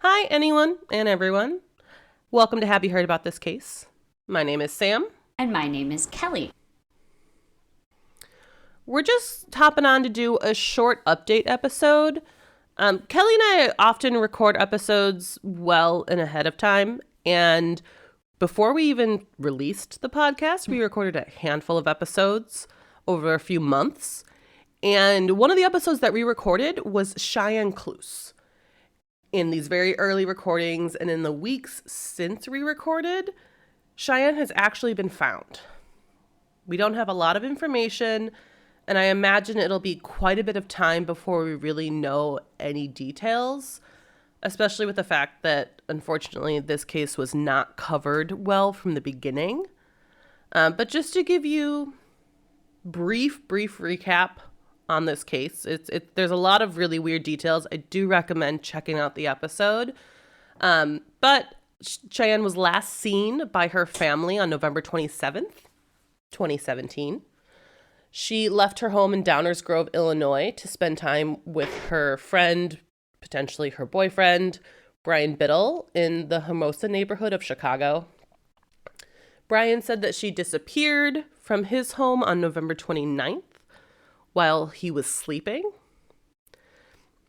Hi, anyone and everyone. Welcome to Have You Heard About This Case? My name is Sam. And my name is Kelly. We're just hopping on to do a short update episode. Kelly and I often record episodes well in ahead of time. And before we even released the podcast, we recorded a handful of episodes over a few months. And one of the episodes that we recorded was Cheyann Klus. In these very early recordings and in the weeks since we recorded, Cheyann has actually been found. We don't have a lot of information, and I imagine it'll be quite a bit of time before we really know any details, especially with the fact that, unfortunately, this case was not covered well from the beginning. But just to give you brief recap on this case, there's a lot of really weird details. I do recommend checking out the episode. But Cheyann was last seen by her family on November 27th, 2017. She left her home in Downers Grove, Illinois to spend time with her friend, potentially her boyfriend, Brian Biddle, in the Hermosa neighborhood of Chicago. Brian said that she disappeared from his home on November 29th while he was sleeping.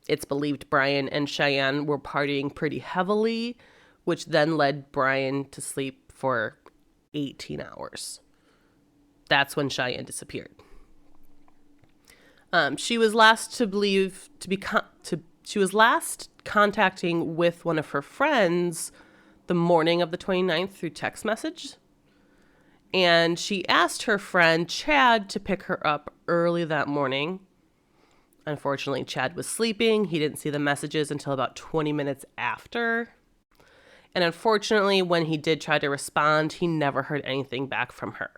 It's believed Brian and Cheyann were partying pretty heavily, which then led Brian to sleep for 18 hours. That's when Cheyann disappeared. She was last contacting with one of her friends the morning of the 29th through text message. And she asked her friend Chad to pick her up early that morning. Unfortunately, Chad was sleeping. He didn't see the messages until about 20 minutes after. And unfortunately, when he did try to respond, he never heard anything back from her.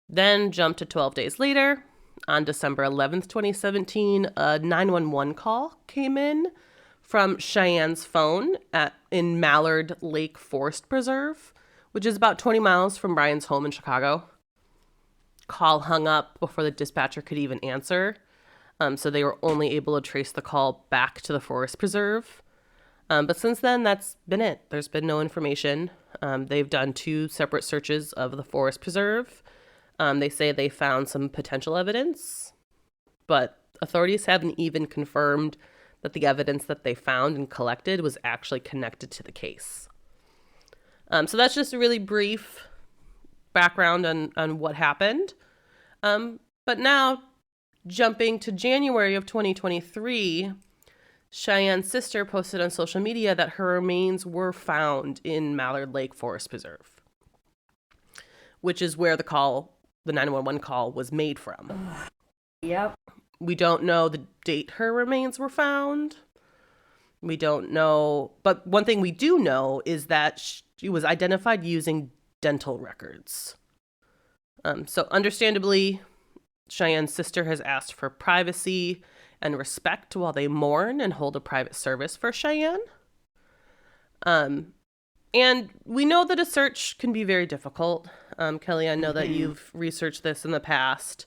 Then, jump to 12 days later, on December 11th, 2017, a 911 call came in from Cheyann's phone in Mallard Lake Forest Preserve, which is about 20 miles from Brian's home in Chicago. Call hung up before the dispatcher could even answer, so they were only able to trace the call back to the Forest Preserve. But since then, that's been it. There's been no information. They've done 2 separate searches of the Forest Preserve. They say they found some potential evidence, but authorities haven't even confirmed that the evidence that they found and collected was actually connected to the case. So that's just a really brief background on what happened. But now, jumping to January of 2023, Cheyann's sister posted on social media that her remains were found in Mallard Lake Forest Preserve, which is where the 911 call was made from. Yep. We don't know the date her remains were found. We don't know, but one thing we do know is that she was identified using dental records. So understandably, Cheyann's sister has asked for privacy and respect while they mourn and hold a private service for Cheyann. And we know that a search can be very difficult. Kelly, I know that you've researched this in the past.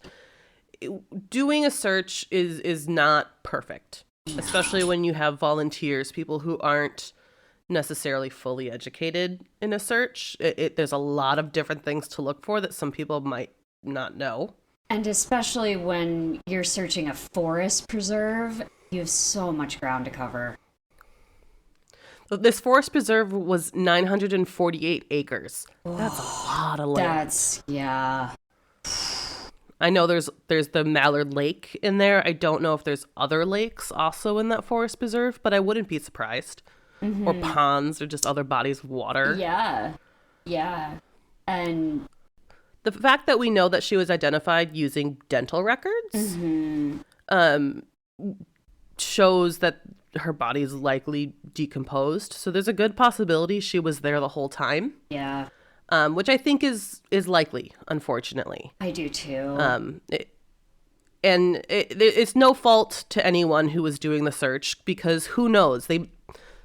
Doing a search is not perfect, especially when you have volunteers, people who aren't necessarily fully educated in a search. There's a lot of different things to look for that some people might not know. And especially when you're searching a forest preserve, you have so much ground to cover. This forest preserve was 948 acres. That's a lot of land. Yeah. I know there's the Mallard Lake in there. I don't know if there's other lakes also in that forest preserve, but I wouldn't be surprised. Mm-hmm. Or ponds or just other bodies of water. Yeah. And the fact that we know that she was identified using dental records shows that her body is likely decomposed. So there's a good possibility she was there the whole time. Yeah. Which I think is likely, unfortunately. I do too. It's no fault to anyone who was doing the search, because who knows?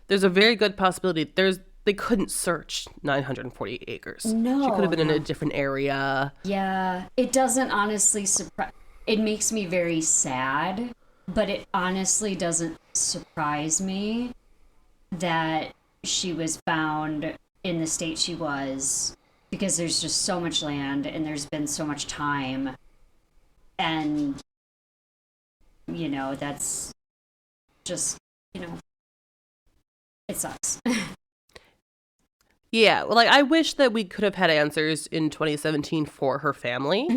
There's a very good possibility they couldn't search 948 acres. No. She could have been in a different area. Yeah. It doesn't honestly surprise. It makes me very sad, but it honestly doesn't surprise me that she was found in the state she was, because there's just so much land and there's been so much time. And, that's just, it sucks. Yeah, well, like, I wish that we could have had answers in 2017 for her family,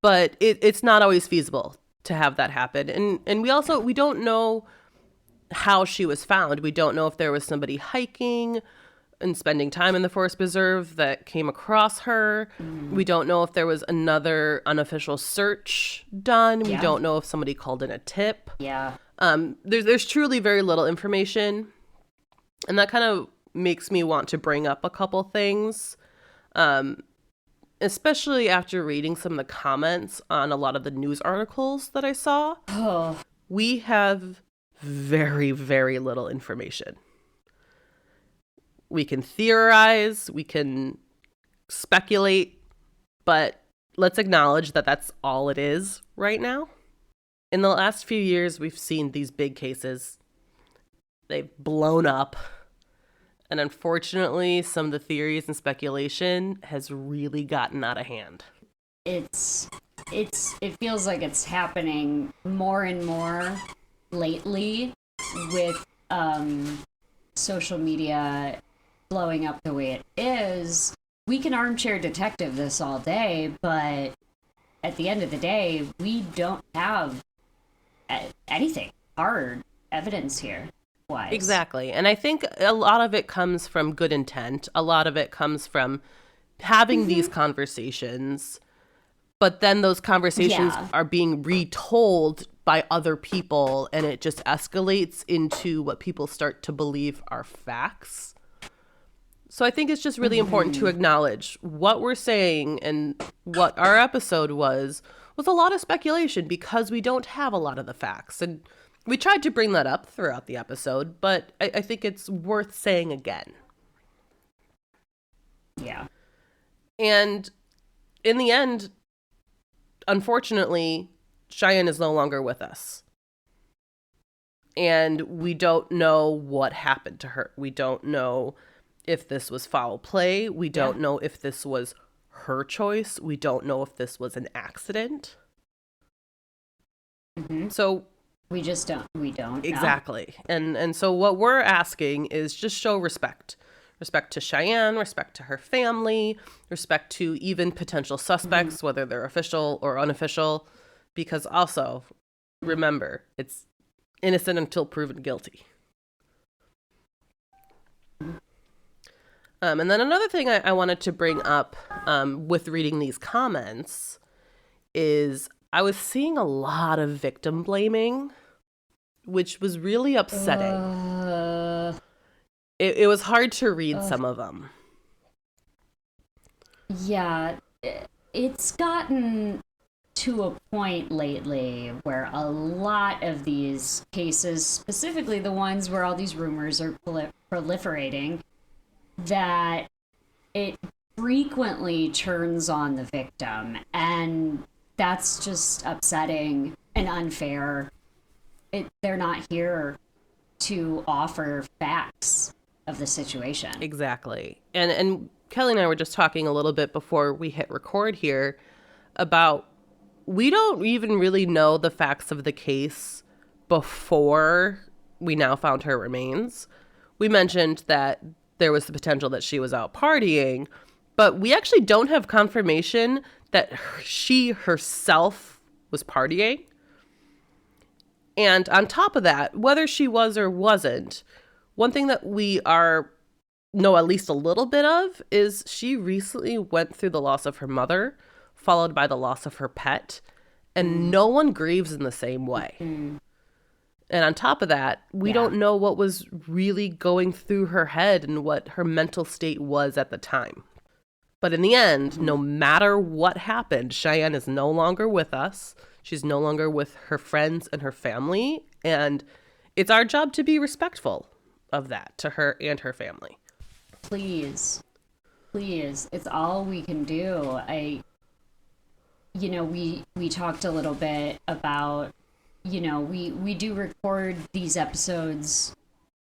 but it's not always feasible to have that happen. And we don't know how she was found. We don't know if there was somebody hiking and spending time in the forest preserve that came across her. We don't know if there was another unofficial search done. We don't know if somebody called in a tip. Yeah. There's truly very little information, and that kind of makes me want to bring up a couple things, especially after reading some of the comments on a lot of the news articles that I saw. Oh. We have very, very little information. We can theorize, we can speculate, but let's acknowledge that that's all it is right now. In the last few years, we've seen these big cases. They've blown up. And unfortunately, some of the theories and speculation has really gotten out of hand. It feels like it's happening more and more lately with social media blowing up the way it is. We can armchair detective this all day, but at the end of the day, we don't have anything hard evidence here. Wise. Exactly. And I think a lot of it comes from good intent. A lot of it comes from having these conversations, but then those conversations are being retold by other people, and it just escalates into what people start to believe are facts. So I think it's just really important to acknowledge what we're saying, and what our episode was a lot of speculation because we don't have a lot of the facts. And we tried to bring that up throughout the episode, but I think it's worth saying again. Yeah. And in the end, unfortunately, Cheyann is no longer with us. And we don't know what happened to her. We don't know if this was foul play. We don't know if this was her choice. We don't know if this was an accident. So we don't exactly know. And so what we're asking is just show respect to Cheyann, respect to her family, respect to even potential suspects, whether they're official or unofficial, because also remember, it's innocent until proven guilty. And then another thing I wanted to bring up with reading these comments is I was seeing a lot of victim blaming, which was really upsetting. It was hard to read some of them. Yeah, it's gotten to a point lately where a lot of these cases, specifically the ones where all these rumors are proliferating, that it frequently turns on the victim, and that's just upsetting and unfair. They're not here to offer facts of the situation. Exactly. And Kelly and I were just talking a little bit before we hit record here about we don't even really know the facts of the case before we now found her remains. We mentioned that there was the potential that she was out partying, but we actually don't have confirmation that she herself was partying. And on top of that, whether she was or wasn't, one thing that we know at least a little bit of is she recently went through the loss of her mother, followed by the loss of her pet, and no one grieves in the same way. And on top of that, we don't know what was really going through her head and what her mental state was at the time. But in the end, no matter what happened, Cheyann is no longer with us. She's no longer with her friends and her family. And it's our job to be respectful of that to her and her family. Please. It's all we can do. We talked a little bit about, we do record these episodes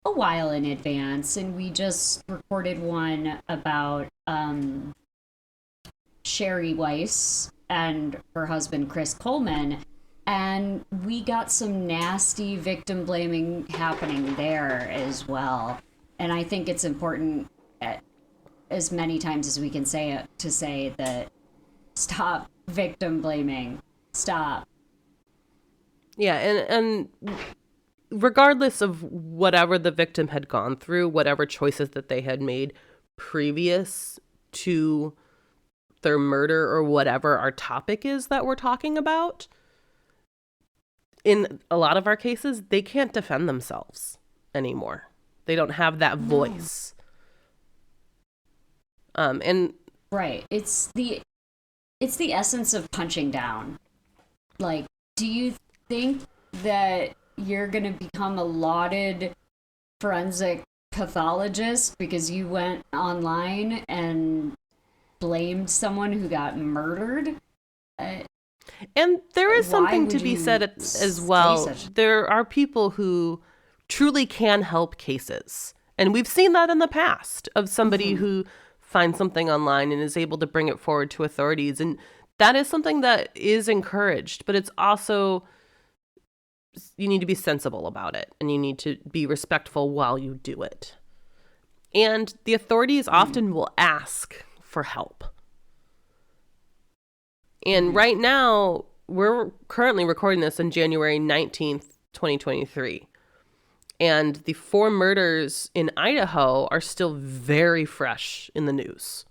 a while in advance, and we just recorded one about Sherry Weiss and her husband Chris Coleman, and we got some nasty victim blaming happening there as well. And I think it's important, as many times as we can say it, to say that stop victim blaming. Stop. Yeah, and regardless of whatever the victim had gone through, whatever choices that they had made previous to their murder or whatever our topic is that we're talking about, in a lot of our cases, they can't defend themselves anymore. They don't have that voice. And right. It's the essence of punching down. Like, do you think that you're going to become a lauded forensic pathologist because you went online and blamed someone who got murdered? And there is something to be said as well. There are people who truly can help cases. And we've seen that in the past of somebody who finds something online and is able to bring it forward to authorities. And that is something that is encouraged, but it's also, you need to be sensible about it and you need to be respectful while you do it. And the authorities often will ask for help. And right now, we're currently recording this on January 19th, 2023. And the 4 murders in Idaho are still very fresh in the news.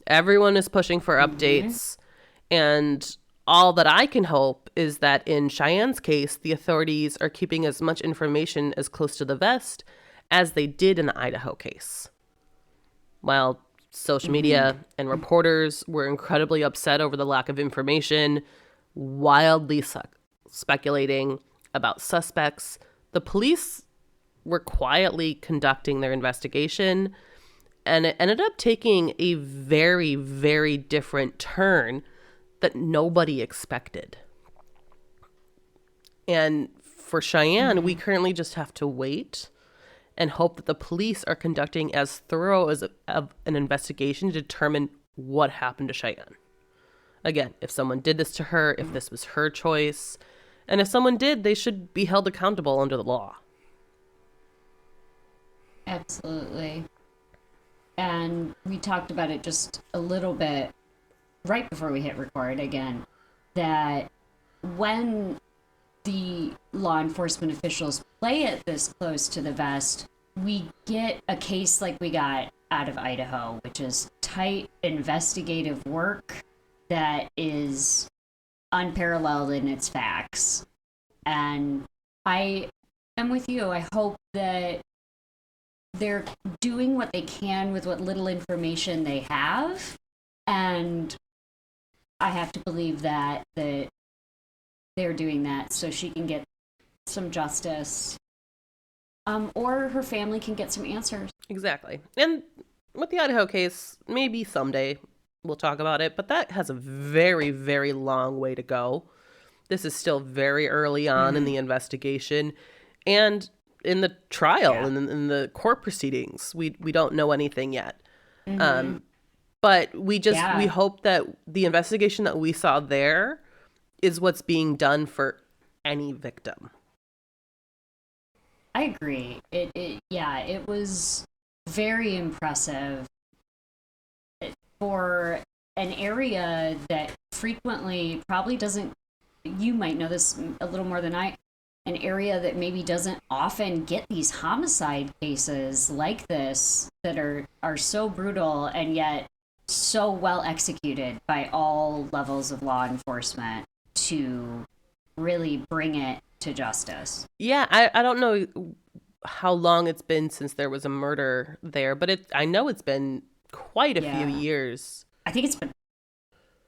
Everyone is pushing for updates. And all that I can hope is that in Cheyann's case, the authorities are keeping as much information as close to the vest as they did in the Idaho case. While social media and reporters were incredibly upset over the lack of information, wildly speculating about suspects, the police were quietly conducting their investigation, and it ended up taking a very, very different turn that nobody expected. And for Cheyann, we currently just have to wait and hope that the police are conducting as thorough as an investigation to determine what happened to Cheyann. Again, if someone did this to her, if this was her choice, and if someone did, they should be held accountable under the law. Absolutely. And we talked about it just a little bit right before we hit record again, that when the law enforcement officials play it this close to the vest, we get a case like we got out of Idaho, which is tight investigative work that is unparalleled in its facts. And I am with you. I hope that they're doing what they can with what little information they have. And I have to believe that they're doing that so she can get some justice, or her family can get some answers. Exactly. And with the Idaho case, maybe someday we'll talk about it, but that has a very, very long way to go. This is still very early on in the investigation and in the trial and in the court proceedings. We don't know anything yet. But we hope that the investigation that we saw there is what's being done for any victim. I agree. It was very impressive for an area that frequently probably doesn't, you might know this a little more than I, an area that maybe doesn't often get these homicide cases like this that are so brutal and yet so well executed by all levels of law enforcement to really bring it to justice. Yeah, I don't know how long it's been since there was a murder there, but I know it's been quite a few years. I think it's been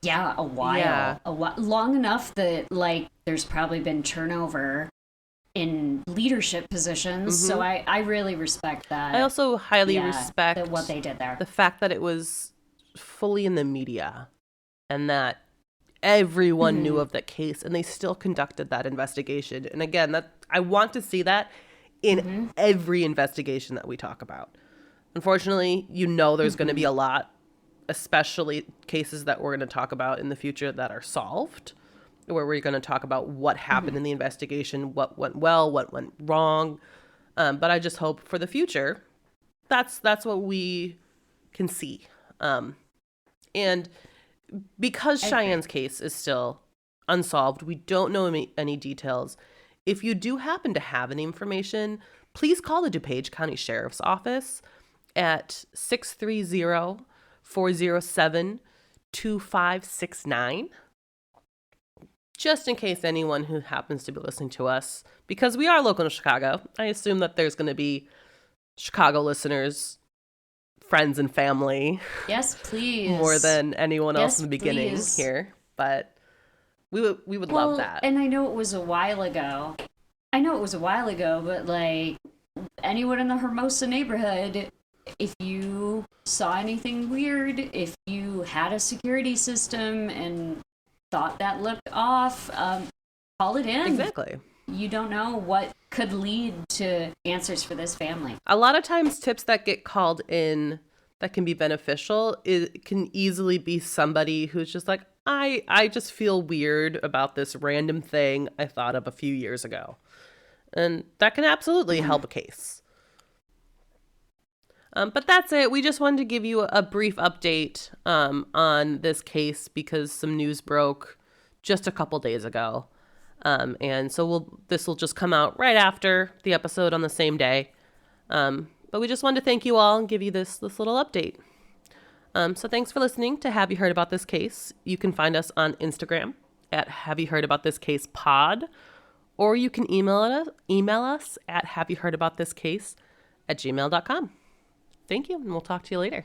a while. Yeah. Long enough that there's probably been turnover in leadership positions. So I really respect that. I also highly respect what they did there. The fact that it was fully in the media and that everyone knew of that case and they still conducted that investigation. And again, that I want to see that in every investigation that we talk about. Unfortunately, there's going to be a lot, especially cases that we're going to talk about in the future that are solved, where we're going to talk about what happened in the investigation, what went well, what went wrong. But I just hope for the future, that's what we can see. And because Cheyenne's case is still unsolved, we don't know any details. If you do happen to have any information, please call the DuPage County Sheriff's Office at 630-407-2569. Just in case anyone who happens to be listening to us, because we are local to Chicago, I assume that there's going to be Chicago listeners, friends and family. Yes, please. More than anyone else in the beginning here. But we would love that. And I know it was a while ago, but like anyone in the Hermosa neighborhood, if you saw anything weird, if you had a security system and thought that looked off, call it in. Exactly. You don't know what could lead to answers for this family. A lot of times tips that get called in that can be beneficial, it can easily be somebody who's just like, I just feel weird about this random thing I thought of a few years ago. And that can absolutely help a case. But that's it. We just wanted to give you a brief update on this case because some news broke just a couple days ago. And so this will just come out right after the episode on the same day. But we just wanted to thank you all and give you this little update. So thanks for listening to Have You Heard About This Case? You can find us on Instagram at Have You Heard About This Case Pod, or you can email us at haveyouheardaboutThisCase@gmail.com. Thank you, and we'll talk to you later.